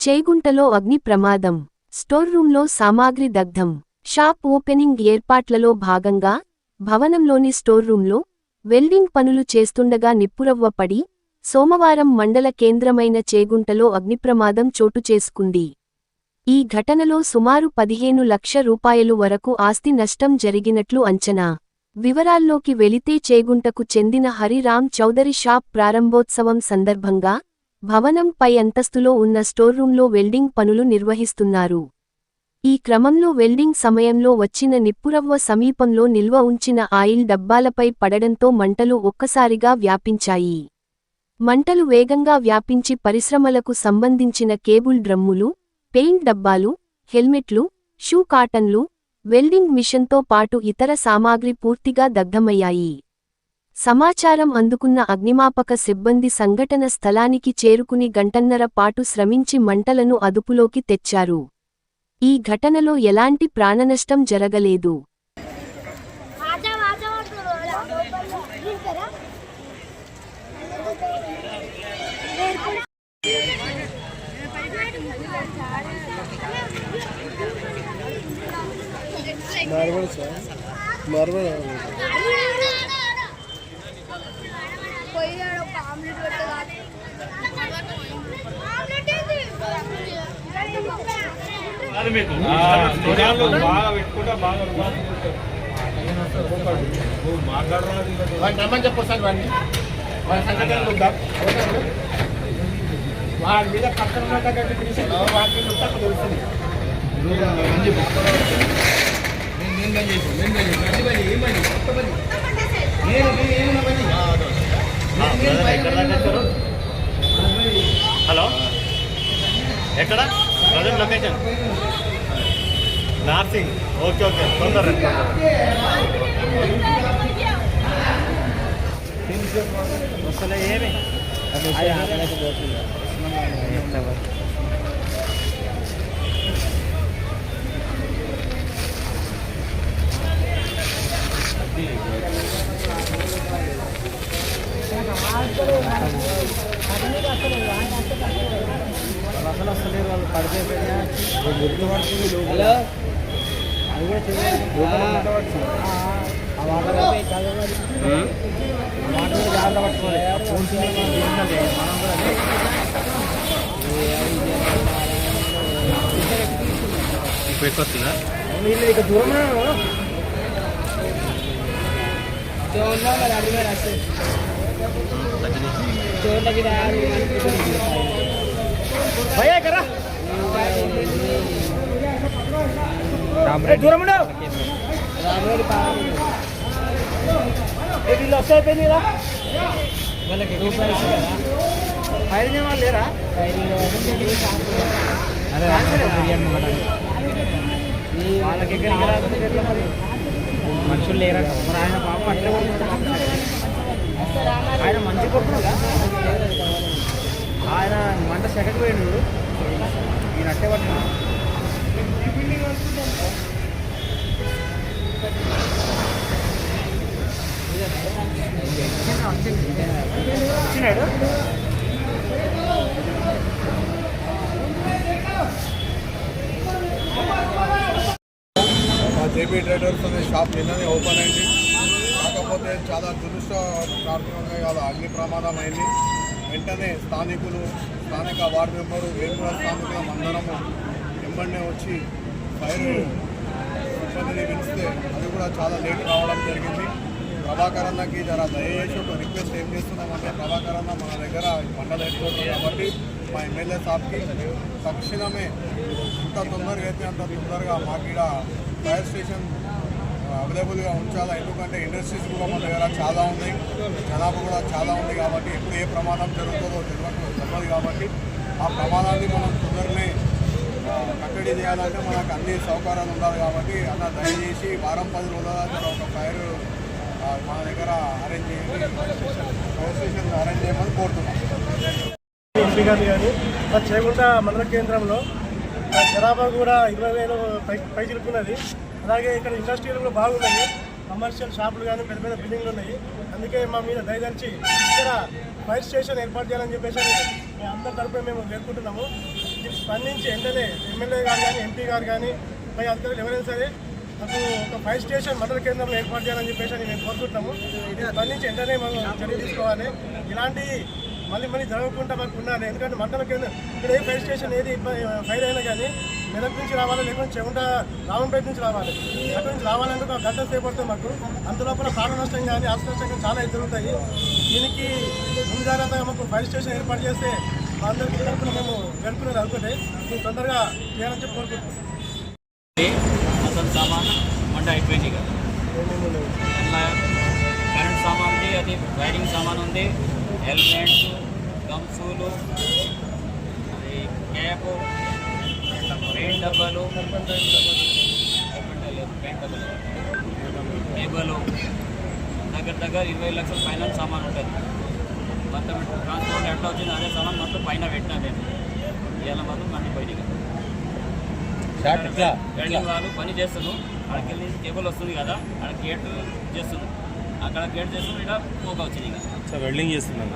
చేగుంటలో అగ్ని ప్రమాదం, స్టోర్ రూంలో సామాగ్రి దగ్ధం. షాప్ ఓపెనింగ్ ఏర్పాట్లలో భాగంగా భవనంలోని స్టోర్ రూంలో వెల్డింగ్ పనులు చేస్తుండగా నిప్పురవ్వ పడి సోమవారం మండల కేంద్రమైన చేగుంటలో అగ్నిప్రమాదం చోటుచేసుకుంది. ఈ ఘటనలో సుమారు 15 లక్షల రూపాయలు వరకు ఆస్తి నష్టం జరిగినట్లు అంచనా. వివరాల్లోకి వెళితే చేగుంటకు చెందిన హరిరామ్ చౌదరి షాప్ ప్రారంభోత్సవం సందర్భంగా భవనం పై అంతస్తులో ఉన్న స్టోర్ రూంలో వెల్డింగ్ పనులు నిర్వహిస్తున్నారు. ఈ క్రమంలో వెల్డింగ్ సమయంలో వచ్చిన నిప్పురవ్వ సమీపంలో నిల్వ ఉంచిన ఆయిల్ డబ్బాలపై పడడంతో మంటలు ఒక్కసారిగా వ్యాపించాయి. మంటలు వేగంగా వ్యాపించి పరిశ్రమలకు సంబంధించిన కేబుల్ డ్రమ్ములు, పెయింట్ డబ్బాలు, హెల్మెట్లు, షూ కాటన్లు, వెల్డింగ్ మిషన్తో పాటు ఇతర సామాగ్రి పూర్తిగా దగ్ధమయ్యాయి. సమాచారం అందుకున్న అగ్నిమాపక సిబ్బంది సంఘటన స్థలానికి చేరుకుని గంటన్నర పాటు శ్రమించి మంటలను అదుపులోకి తెచ్చారు. ఈ ఘటనలో ఎలాంటి ప్రాణనష్టం జరగలేదు. చెప్పొస్తాను వాడిని వాళ్ళ సంఘటన వాడి మీద పక్కన వాటికి తెలుస్తుంది. హలో, ఎక్కడ present location? Narsing. Okay okay, తొందరగా వస్తలే. ఏమి అసలు వస్తలేరు వాళ్ళు. పడితే గుర్తు పడుతుంది లోపల. అది కూడా వాటర్ జాగ్రత్త పట్టుకోవాలి. ఫోన్ మనం కూడా ఇప్పుడు ఎక్కువ వస్తుందా? వీళ్ళు ఇక దూరం భయ్యా కరా దూరం వీళ్ళు వస్తే అయిపోయిందిరా. వాళ్ళకి ఫైరింగ్ వాళ్ళు లేరా? వాళ్ళకి ఎక్కడికి రాకుండా మరి మనుషులు లేరా? మరి ఆయన పాప అట్లే ఆయన మంచి కొట్టుగా ఆయన మంట సెకండ్ పోయిండు. ఈయన అట్టే పట్టిన వచ్చినాడు. జేబీ ట్రేడర్స్ అనే షాప్ నిన్ననే ఓపెన్ అయింది. కాకపోతే చాలా దురదృష్టకరంగా ఇవాళ అగ్ని ప్రమాదం అయింది. వెంటనే స్థానిక వార్డు మెంబరు వేరుగా స్థానికులం అందరము వెంబడినే వచ్చి ఫైర్ సిబ్బందిని పిలిస్తే అది కూడా చాలా లేట్ రావడం జరిగింది. ప్రభాకర్ అన్నకి జర దయచేసి ఒక రిక్వెస్ట్ ఏం చేస్తున్నామంటే, ప్రభాకర్ అన్న మన దగ్గర మండల హెడ్ క్వార్టర్ కాబట్టి మా ఎమ్మెల్యే సాబ్కి తక్షణమే ఎంత తొందరగా అయితే అంత తొందరగా మాకు ఇక్కడ ఫైర్ స్టేషన్ అవైలబుల్గా ఉంచాలా. ఎందుకంటే ఇండస్ట్రీస్ కూడా మన దగ్గర చాలా ఉన్నాయి, జనాభా కూడా చాలా ఉంది కాబట్టి ఎప్పుడు ఏ ప్రమాదం జరుగుతుందో తెలియదు కాబట్టి ఆ ప్రమాదాన్ని మనం తొందరనే కట్టడి చేయాలంటే మనకు అన్ని సౌకర్యాలు ఉండాలి. కాబట్టి అన్న దయచేసి వారం 10 రోజుల ఒక ఫైర్ మన దగ్గర అరేంజ్ చేయండి, ఫైర్ స్టేషన్ అరేంజ్ చేయమని కోరుతున్నాం. ఎంపీ గారు మా చేగుంట మండల కేంద్రంలో జనాభా కూడా 20,000 పై చిలుకున్నది. అలాగే ఇక్కడ ఇండస్ట్రీలు కూడా బాగున్నాయి, కమర్షియల్ షాపులు కానీ పెద్ద పెద్ద బిల్డింగ్లు ఉన్నాయి. అందుకే మా మీద దయదలిచి ఇక్కడ ఫైర్ స్టేషన్ ఏర్పాటు చేయాలని చెప్పేసి మేము అందరి తరపున మేము వేడుకుంటున్నాము. స్పందించి వెంటనే ఎమ్మెల్యే గారు కానీ ఎంపీ గారు కానీ పై అధికారులు ఎవరైనా సరే మాకు ఒక ఫైర్ స్టేషన్ మండల కేంద్రంలో ఏర్పాటు చేయాలని చెప్పేసి అని మేము కోరుకుంటున్నాము. ఇది స్పందించి వెంటనే మనం చర్య తీసుకోవాలి. ఇలాంటి మళ్ళీ జరగకుండా మాకు ఉండాలి. ఎందుకంటే మండల కేంద్రం ఇక్కడ ఏ ఫైర్ స్టేషన్ ఏది ఫైర్ అయినా కానీ మెదక్ నుంచి రావాలి, లేకుంటే చెవుంట రామంపేట నుంచి రావాలి. అక్కడి నుంచి రావాలంటే ఒక గంట సేపు పడుతుంది మాకు. అంత లోపల ప్రాణ నష్టం కానీ ఆస్తి నష్టం కానీ చాలా జరుగుతాయి. దీనికి ముందు జాగ్రత్తగా మాకు ఫైర్ స్టేషన్ ఏర్పాటు చేస్తే మా అందరికీ తరఫున మేము గడుపుకునేది అనుకుంటే మేము తొందరగా చేయాలని చెప్పి కోరుకుంటున్నాం. అసలు సామాన్ మంట అయిపోయింది కదా, కరెంట్ సామాన్ ఉంది, అది వైరింగ్ సామాన్ ఉంది, హెల్మెట్స్, గమ్సూలు, అది క్యాప్, పెయింట్ డబ్బాలు, కేబులు, దగ్గర 20 లక్షల పైన సామాన్ ఉంటుంది. మొత్తం ట్రాన్స్పోర్ట్ ఎట్లా వచ్చింది అదే సామాన్ మొత్తం పైన పెట్టినా నేను ఇవాళ మాత్రం మండిపోయింది కదా. వెల్డింగ్ వాళ్ళు పని చేస్తున్నాను, అక్కడికి వెళ్ళి కేబుల్ వస్తుంది కదా, అక్కడ గేట్ చేస్తున్నాను, అక్కడ గేట్ చేస్తున్నాను, ఇక్కడ పోగా వచ్చింది ఇక వెల్డింగ్ చేస్తున్నాను.